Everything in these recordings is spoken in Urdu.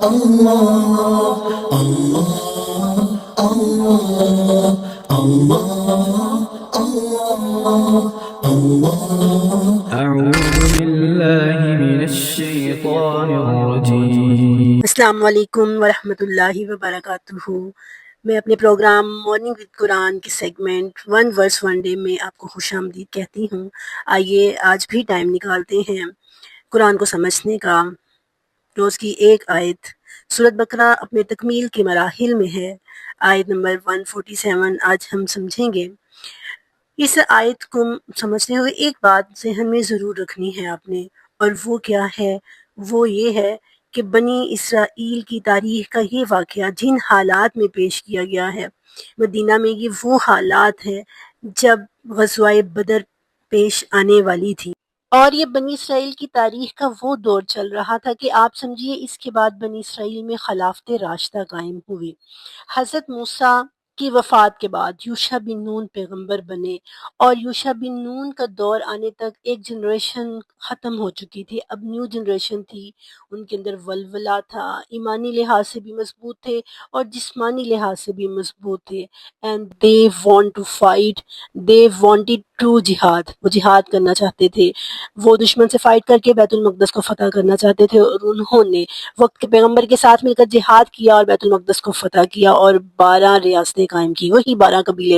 اللہ اللہ اللہ اللہ اللہ اللہ اعوذ باللہ من الشیطان الرجیم۔ السلام علیکم ورحمۃ اللہ وبرکاتہ۔ میں اپنے پروگرام مارننگ وتھ قرآن کے segment one verse one day میں آپ کو خوش آمدید کہتی ہوں۔ آئیے آج بھی ٹائم نکالتے ہیں قرآن کو سمجھنے کا۔ روز کی ایک آیت، سورۃ بقرہ اپنے تکمیل کے مراحل میں ہے۔ آیت نمبر 147 آج ہم سمجھیں گے۔ اس آیت کو سمجھتے ہوئے ایک بات ذہن میں ضرور رکھنی ہے آپ نے، اور وہ کیا ہے؟ وہ یہ ہے کہ بنی اسرائیل کی تاریخ کا یہ واقعہ جن حالات میں پیش کیا گیا ہے، مدینہ میں یہ وہ حالات ہے جب غزوہ بدر پیش آنے والی تھی، اور یہ بنی اسرائیل کی تاریخ کا وہ دور چل رہا تھا کہ آپ سمجھیے اس کے بعد بنی اسرائیل میں خلافت راشدہ قائم ہوئی۔ حضرت موسیٰ کی وفات کے بعد یوشع بن نون پیغمبر بنے، اور یوشع بن نون کا دور آنے تک ایک جنریشن ختم ہو چکی تھی، اب نیو جنریشن تھی۔ ان کے اندر ولولہ تھا، ایمانی لحاظ سے بھی مضبوط تھے اور جسمانی لحاظ سے بھی مضبوط تھے، and they want to fight, they wanted to جہاد، وہ جہاد کرنا چاہتے تھے، وہ دشمن سے فائٹ کر کے بیت المقدس کو فتح کرنا چاہتے تھے، اور انہوں نے وقت کے پیغمبر کے ساتھ مل کر جہاد کیا اور بیت المقدس کو فتح کیا اور 12 ریاستیں قائم کی، وہی 12 قبیلے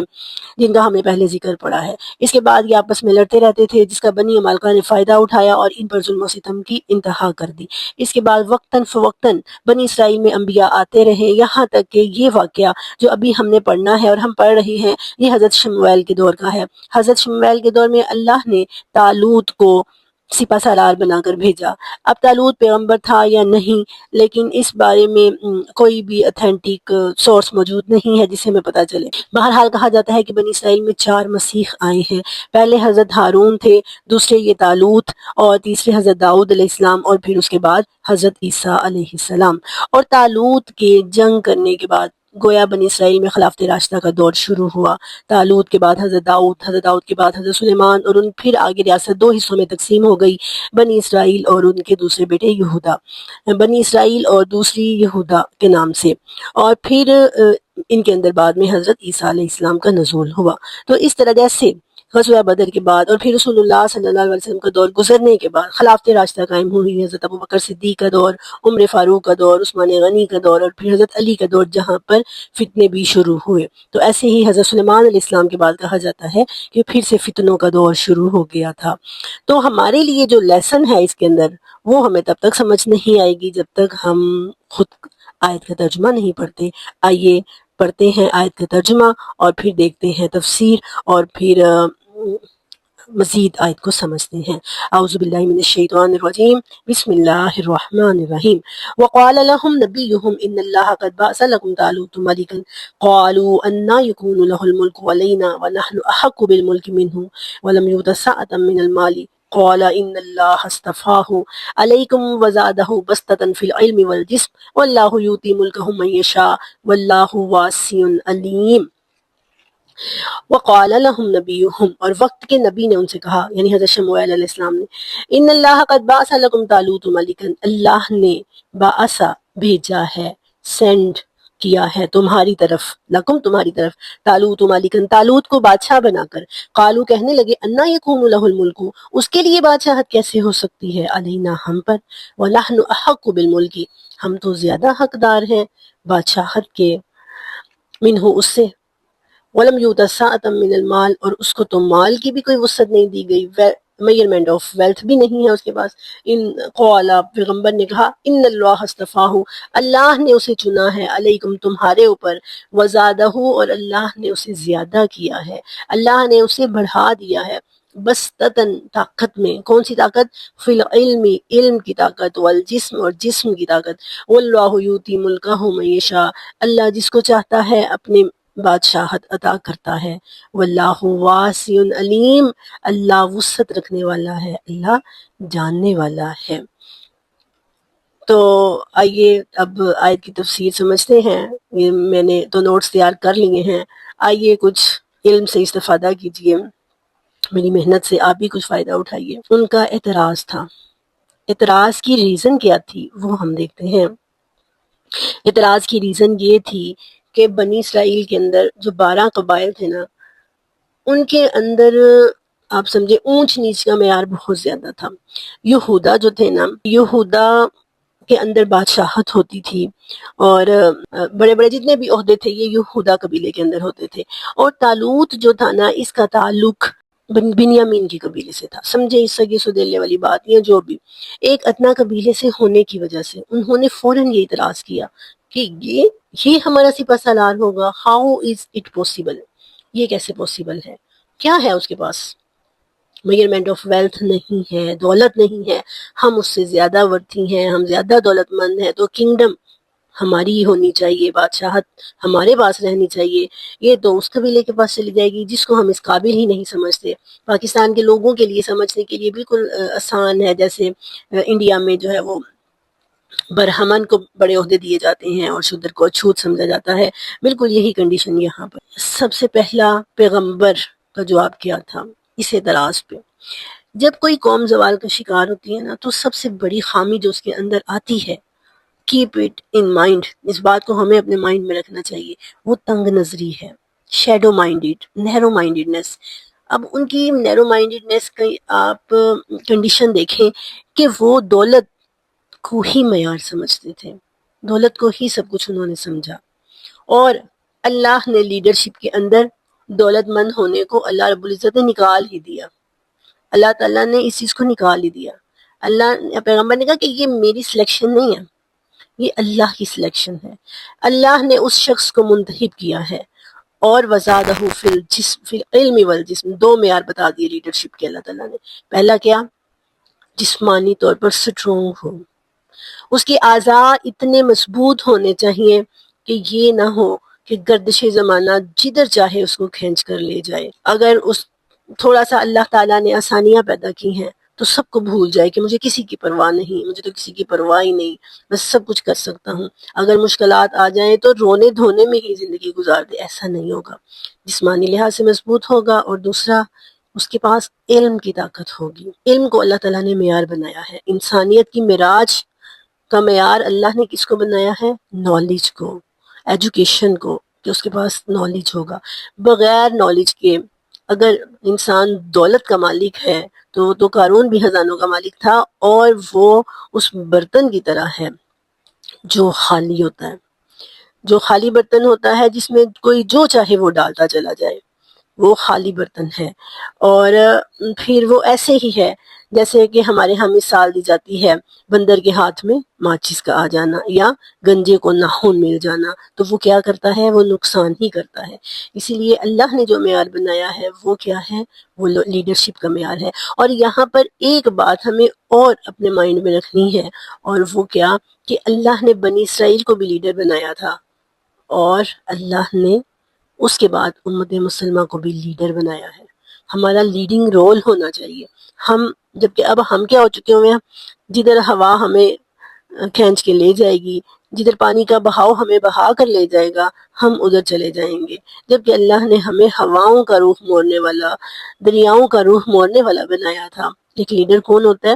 جن کا ہم نے پہلے ذکر پڑھا ہے۔ اس کے بعد یہ آپس میں لڑتے رہتے تھے، جس کا بنی عمالقہ نے فائدہ اٹھایا اور ان پر ظلم و ستم کی انتہا کر دی۔ اس کے بعد وقتاً فوقتاً بنی اسرائیل میں انبیاء آتے رہے، یہاں تک کہ یہ واقعہ جو ابھی ہم نے پڑھنا ہے اور ہم پڑھ رہے ہیں، یہ حضرت شمویل کے دور کا ہے۔ حضرت شمویل کے دور میں اللہ نے طالوت کو سپہ سالار بنا کر بھیجا۔ اب طالوت پیغمبر تھا یا نہیں، لیکن اس بارے میں کوئی بھی اتھینٹک سورس موجود نہیں ہے جسے ہمیں پتہ چلے۔ بہرحال کہا جاتا ہے کہ بنی اسرائیل میں 4 مسیح آئے ہیں۔ پہلے حضرت ہارون تھے، دوسرے یہ طالوت، اور تیسرے حضرت داؤد علیہ السلام، اور پھر اس کے بعد حضرت عیسیٰ علیہ السلام۔ اور طالوت کے جنگ کرنے کے بعد گویا بنی اسرائیل میں خلافت راشدہ کا دور شروع ہوا۔ طالوت کے بعد حضرت داؤد کے بعد حضرت سلیمان، اور ان پھر آگے ریاست 2 حصوں میں تقسیم ہو گئی، بنی اسرائیل اور ان کے دوسرے بیٹے یہودا، بنی اسرائیل اور دوسری یہودا کے نام سے۔ اور پھر ان کے اندر بعد میں حضرت عیسیٰ علیہ السلام کا نزول ہوا۔ تو اس طرح جیسے غزوہ بدر کے بعد اور پھر رسول اللہ صلی اللہ علیہ وسلم کا دور گزرنے کے بعد خلافت راشدہ قائم ہوئی، حضرت ابوبکر صدیق کا دور، عمر فاروق کا دور، عثمان غنی کا دور، اور پھر حضرت علی کا دور، جہاں پر فتنے بھی شروع ہوئے۔ تو ایسے ہی حضرت سلیمان علیہ السلام کے بعد کہا جاتا ہے کہ پھر سے فتنوں کا دور شروع ہو گیا تھا۔ تو ہمارے لیے جو لیسن ہے اس کے اندر، وہ ہمیں تب تک سمجھ نہیں آئے گی جب تک ہم خود آیت کا ترجمہ نہیں پڑھتے۔ آئیے پڑھتے ہیں آیت کا ترجمہ اور پھر دیکھتے ہیں تفسیر، اور پھر مزید آیت کو سمجھتے ہیں۔ اعوذ باللہ من الشیطان الرجیم، بسم اللہ الرحمن الرحیم۔ وقال لهم نبیہم ان اللہ قد بعث لکم طالوت ملکا قالوا انا یکون له الملک علینا ونحن احق بالملک منہ ولم یؤت سعۃ من المال قال ان اللہ اصطفاہ علیکم وزادہ بسطۃ فی العلم والجسم واللہ یؤتی ملکہ من یشاء واللہ واسع علیم۔ وقال لهم نبیہم، اور وقت کے نبی نے ان سے کہا، یعنی حضرت شمویل علیہ السلام نے، ان اللہ قد بعث لکم طالوت ملکا، اللہ نے بعث بھیجا ہے، سینڈ کیا ہے تمہاری طرف، لکم تمہاری طرف، طالوت ملکا، طالوت کو بادشاہ بنا کر۔ قالو کہنے لگے، انا یکون لہ الملک، اس کے لیے بادشاہت کیسے ہو سکتی ہے، علینا ہم پر، ونحن احق بالملک، ہم تو زیادہ حقدار ہیں بادشاہت کے، منہ اس سے، ولم یؤت سعۃ من المال، اور اس کو تو مال کی بھی کوئی وسعت نہیں دی گئی، میجرمنٹ آف ویلتھ بھی نہیں ہے اس کے پاس۔ ان قال، پیغمبر نے کہا، ان اللہ اصطفاہ، اللہ نے اسے چنا ہے، علیکم تمہارے اوپر، وزادہ، اور اللہ نے اسے زیادہ کیا ہے، اللہ نے اسے بڑھا دیا ہے، بسطتاً طاقت میں، کون سی طاقت؟ فی العلم، علم کی طاقت، والجسم، اور جسم کی طاقت، واللہ یؤتی ملکہ من یشاء، اللہ جس کو چاہتا ہے اپنے بادشاہت عطا کرتا ہے، واللہ واسع علیم، اللہ وسعت رکھنے والا ہے، اللہ جاننے والا ہے۔ تو آئیے اب آیت کی تفسیر سمجھتے ہیں۔ یہ میں نے تو نوٹس تیار کر لیے ہیں، آئیے کچھ علم سے استفادہ کیجئے، میری محنت سے آپ بھی کچھ فائدہ اٹھائیے۔ ان کا اعتراض تھا، اعتراض کی ریزن کیا تھی وہ ہم دیکھتے ہیں۔ اعتراض کی ریزن یہ تھی کہ بنی اسرائیل کے اندر جو 12 قبائل تھے نا، ان کے اندر آپ سمجھے اونچ نیچ کا معیار بہت زیادہ تھا۔ یہودا جو تھے نا، یہودا کے اندر بادشاہت ہوتی تھی، اور بڑے بڑے جتنے بھی عہدے تھے یہ یہودا قبیلے کے اندر ہوتے تھے، اور طالوت جو تھا نا، اس کا تعلق بنیامین کے قبیلے سے تھا۔ سمجھے اس سگے سدیلے والی بات، یا جو بھی ایک ادنا قبیلے سے ہونے کی وجہ سے انہوں نے فوراً یہ اعتراض کیا کہ یہ ہمارا سپہ سالار ہوگا، ہاؤ از اٹ پاسبل، یہ کیسے پاسبل ہے، کیا ہے اس کے پاس، میجرمنٹ آف ویلتھ نہیں ہے، دولت نہیں ہے، ہم اس سے زیادہ ورتھی ہیں، ہم زیادہ دولت مند ہیں، تو کنگڈم ہماری ہی ہونی چاہیے، بادشاہت ہمارے پاس رہنی چاہیے، یہ تو اس قبیلے کے پاس چلی جائے گی جس کو ہم اس قابل ہی نہیں سمجھتے۔ پاکستان کے لوگوں کے لیے سمجھنے کے لیے بالکل آسان ہے، جیسے انڈیا میں جو ہے وہ برہمن کو بڑے عہدے دیے جاتے ہیں اور شودر کو اچھوت سمجھا جاتا ہے، بالکل یہی کنڈیشن یہاں پر۔ سب سے پہلا پیغمبر کا جواب کیا تھا اس اعتراض پہ؟ جب کوئی قوم زوال کا شکار ہوتی ہے نا، تو سب سے بڑی خامی جو اس کے اندر آتی ہے، کیپ اٹ ان مائنڈ، اس بات کو ہمیں اپنے مائنڈ میں رکھنا چاہیے، وہ تنگ نظری ہے، شیڈو مائنڈیڈ، نیرو مائنڈیڈنس۔ اب ان کی نیرو مائنڈیڈنس کی آپ کنڈیشن دیکھیں کہ وہ دولت کو ہی معیار سمجھتے تھے، دولت کو ہی سب کچھ انہوں نے سمجھا، اور اللہ نے لیڈرشپ کے اندر دولت مند ہونے کو اللہ رب العزت نے نکال ہی دیا، اللہ تعالیٰ نے اس چیز کو نکال ہی دیا۔ اللہ پیغمبر نے کہا کہ یہ میری سلیکشن نہیں ہے، یہ اللہ کی سلیکشن ہے، اللہ نے اس شخص کو منتخب کیا ہے، اور وزادہ فی العلم والجسم، دو معیار بتا دیے لیڈرشپ کے اللہ تعالیٰ نے۔ پہلا کیا؟ جسمانی طور پر سٹرونگ ہو، اس کے اعضاء اتنے مضبوط ہونے چاہیے کہ یہ نہ ہو کہ گردش زمانہ جدھر چاہے اس کو کھینچ کر لے جائے۔ اگر اس تھوڑا سا اللہ تعالیٰ نے آسانیاں پیدا کی ہیں تو سب کو بھول جائے کہ مجھے کسی کی پرواہ نہیں، مجھے تو کسی کی پرواہ ہی نہیں، میں سب کچھ کر سکتا ہوں، اگر مشکلات آ جائیں تو رونے دھونے میں ہی زندگی گزار دے، ایسا نہیں ہوگا۔ جسمانی لحاظ سے مضبوط ہوگا، اور دوسرا اس کے پاس علم کی طاقت ہوگی۔ علم کو اللہ تعالیٰ نے معیار بنایا ہے، انسانیت کی معراج کا معیار اللہ نے کس کو بنایا ہے؟ نالج کو، ایجوکیشن کو، کہ اس کے پاس نالج ہوگا۔ بغیر نالج کے اگر انسان دولت کا مالک ہے تو قارون بھی خزانوں کا مالک تھا، اور وہ اس برتن کی طرح ہے جو خالی ہوتا ہے، جو خالی برتن ہوتا ہے جس میں کوئی جو چاہے وہ ڈالتا چلا جائے، وہ خالی برتن ہے۔ اور پھر وہ ایسے ہی ہے جیسے کہ ہمارے ہاں مثال دی جاتی ہے بندر کے ہاتھ میں ماچس کا آ جانا، یا گنجے کو ناخن مل جانا، تو وہ کیا کرتا ہے؟ وہ نقصان ہی کرتا ہے۔ اسی لیے اللہ نے جو معیار بنایا ہے وہ کیا ہے؟ وہ لیڈرشپ کا معیار ہے۔ اور یہاں پر ایک بات ہمیں اور اپنے مائنڈ میں رکھنی ہے، اور وہ کیا کہ اللہ نے بنی اسرائیل کو بھی لیڈر بنایا تھا، اور اللہ نے اس کے بعد امت مسلمہ کو بھی لیڈر بنایا ہے۔ ہمارا لیڈنگ رول ہونا چاہیے۔ ہم جبکہ اب ہم کیا ہو چکے ہوئے ہیں، جدھر ہوا ہمیں کھینچ کے لے جائے گی، جدھر پانی کا بہاؤ ہمیں بہا کر لے جائے گا، ہم ادھر چلے جائیں گے، جبکہ اللہ نے ہمیں ہواؤں کا رخ موڑنے والا، دریاؤں کا رخ موڑنے والا بنایا تھا۔ ایک لیڈر کون ہوتا ہے؟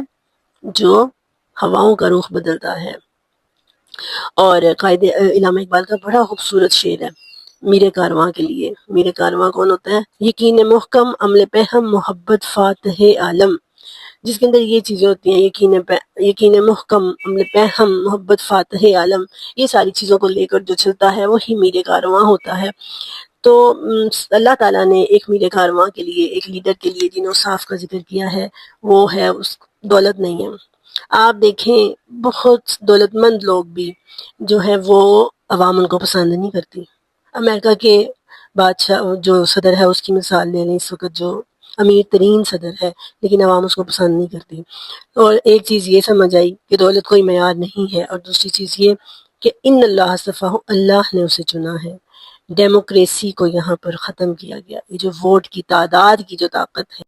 جو ہواؤں کا رخ بدلتا ہے۔ اور قائد علامہ اقبال کا بڑا خوبصورت شعر ہے میرے کارواں کے لیے۔ میرے کارواں کون ہوتا ہے؟ یقین محکم، عمل پہم، محبت فاتح عالم، جس کے اندر یہ چیزیں ہوتی ہیں، یقین محکم، عمل پہم، محبت فاتح عالم، یہ ساری چیزوں کو لے کر جو چلتا ہے وہی میرے کارواں ہوتا ہے۔ تو اللہ تعالیٰ نے ایک میرے کارواں کے لیے، ایک لیڈر کے لیے جن اوصاف کا ذکر کیا ہے، وہ ہے اس دولت نہیں ہے۔ آپ دیکھیں بہت دولت مند لوگ بھی جو ہے وہ عوام ان کو پسند نہیں کرتی۔ امریکہ کے بادشاہ جو صدر ہے اس کی مثال لے لیں، اس وقت جو امیر ترین صدر ہے، لیکن عوام اس کو پسند نہیں کرتی۔ اور ایک چیز یہ سمجھ آئی کہ دولت کوئی معیار نہیں ہے، اور دوسری چیز یہ کہ ان اللہ اصطفیٰ، اللہ نے اسے چنا ہے۔ ڈیموکریسی کو یہاں پر ختم کیا گیا، یہ جو ووٹ کی تعداد کی جو طاقت ہے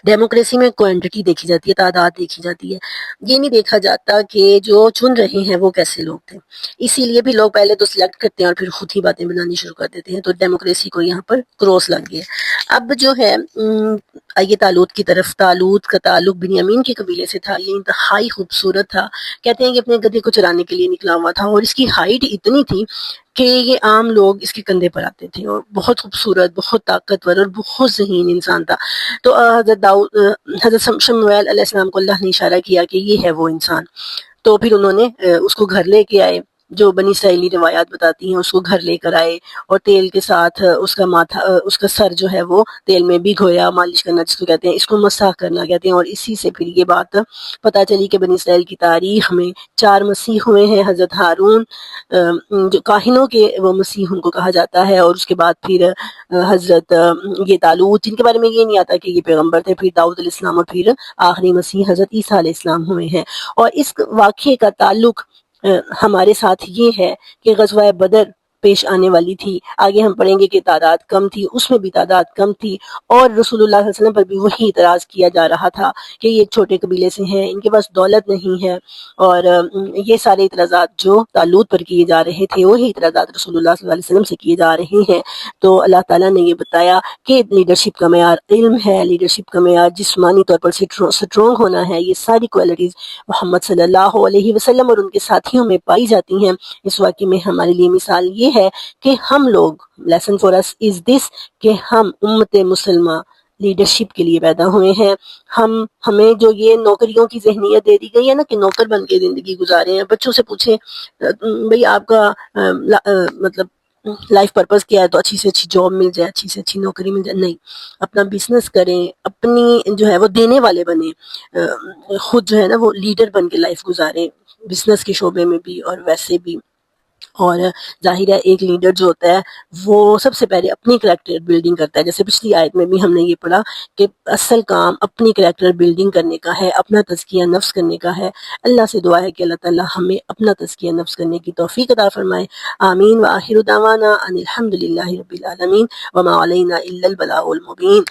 ڈیموکریسی میں کوانٹٹی دیکھی جاتی ہے، تعداد دیکھی جاتی ہے، یہ نہیں دیکھا جاتا کہ جو چن رہے ہیں وہ کیسے لوگ تھے۔ اسی لیے بھی لوگ پہلے تو سلیکٹ کرتے ہیں اور پھر خود ہی باتیں بنانی شروع کر دیتے ہیں، تو ڈیموکریسی کو یہاں پر کراس لگ گیا۔ اب جو ہے آئیے طالوت کی طرف۔ طالوت کا تعلق بنیامین کے قبیلے سے تھا، یہ انتہائی خوبصورت تھا، کہتے ہیں کہ اپنے گدھے کو چرانے کے لیے نکلا ہوا تھا، اور اس کی ہائٹ اتنی تھی کہ یہ عام لوگ اس کے کندھے پر آتے تھے، اور بہت خوبصورت، بہت طاقتور اور بہت ذہین انسان تھا۔ تو حضرت شمویل علیہ السلام کو اللہ نے اشارہ کیا کہ یہ ہے وہ انسان، تو پھر انہوں نے اس کو گھر لے کے آئے، جو بنی اسرائیلی روایات بتاتی ہیں، اس کو گھر لے کر آئے اور تیل کے ساتھ اس کا سر جو ہے وہ تیل میں بھگویا، مالش کرنا جس کو کہتے ہیں، اس کو مسح کرنا کہتے ہیں، اور اسی سے پھر یہ بات پتہ چلی کہ بنی اسرائیل کی تاریخ میں 4 مسیح ہوئے ہیں۔ حضرت ہارون جو کاہنوں کے وہ مسیح ان کو کہا جاتا ہے، اور اس کے بعد پھر حضرت یہ طالوت، جن کے بارے میں یہ نہیں آتا کہ یہ پیغمبر تھے، پھر داؤد علیہ السلام، اور پھر آخری مسیح حضرت عیسیٰ علیہ السلام ہوئے ہیں۔ اور اس واقعے کا تعلق ہمارے ساتھ یہ ہے کہ غزوہ بدر پیش آنے والی تھی، آگے ہم پڑھیں گے کہ تعداد کم تھی، اس میں بھی تعداد کم تھی، اور رسول اللہ صلی اللہ علیہ وسلم پر بھی وہی اعتراض کیا جا رہا تھا کہ یہ چھوٹے قبیلے سے ہیں، ان کے پاس دولت نہیں ہے، اور یہ سارے اعتراضات جو طالوت پر کیے جا رہے تھے وہی اعتراضات رسول اللہ صلی اللہ علیہ وسلم سے کیے جا رہے ہیں۔ تو اللہ تعالیٰ نے یہ بتایا کہ لیڈرشپ کا معیار علم ہے، لیڈرشپ کا معیار جسمانی طور پر سٹرونگ ہونا ہے، یہ ساری کوالٹیز محمد صلی اللہ علیہ وسلم اور ان کے ساتھیوں میں پائی جاتی ہیں۔ اس واقعے میں ہمارے لیے مثال یہ ہے کہ ہم لوگ لیسن فار اس از دس کہ ہم امت مسلمہ لیڈرشپ کے لیے پیدا ہوئے ہیں۔ ہمیں جو یہ نوکریوں کی ذہنیت دے دی گئی ہے نا کہ نوکر بن کے زندگی گزارے ہیں، بچوں سے پوچھیں بھئی آپ کا مطلب لائف پرپز کیا ہے، تو اچھی سے اچھی جاب مل جائے، اچھی سے اچھی نوکری مل جائے، نہیں، اپنا بزنس کریں، اپنی جو ہے وہ دینے والے بنیں، خود جو ہے نا وہ لیڈر بن کے لائف گزاریں، بزنس کے شعبے میں بھی اور ویسے بھی۔ اور ظاہر ہے ایک لیڈر جو ہوتا ہے وہ سب سے پہلے اپنی کریکٹر بلڈنگ کرتا ہے، جیسے پچھلی آیت میں بھی ہم نے یہ پڑھا کہ اصل کام اپنی کریکٹر بلڈنگ کرنے کا ہے، اپنا تزکیہ نفس کرنے کا ہے۔ اللہ سے دعا ہے کہ اللہ تعالی ہمیں اپنا تزکیہ نفس کرنے کی توفیق عطا فرمائے، آمین۔ وآخر دعوانا ان الحمد للہ رب العالمین، وما علینا الا البلاغ المبین۔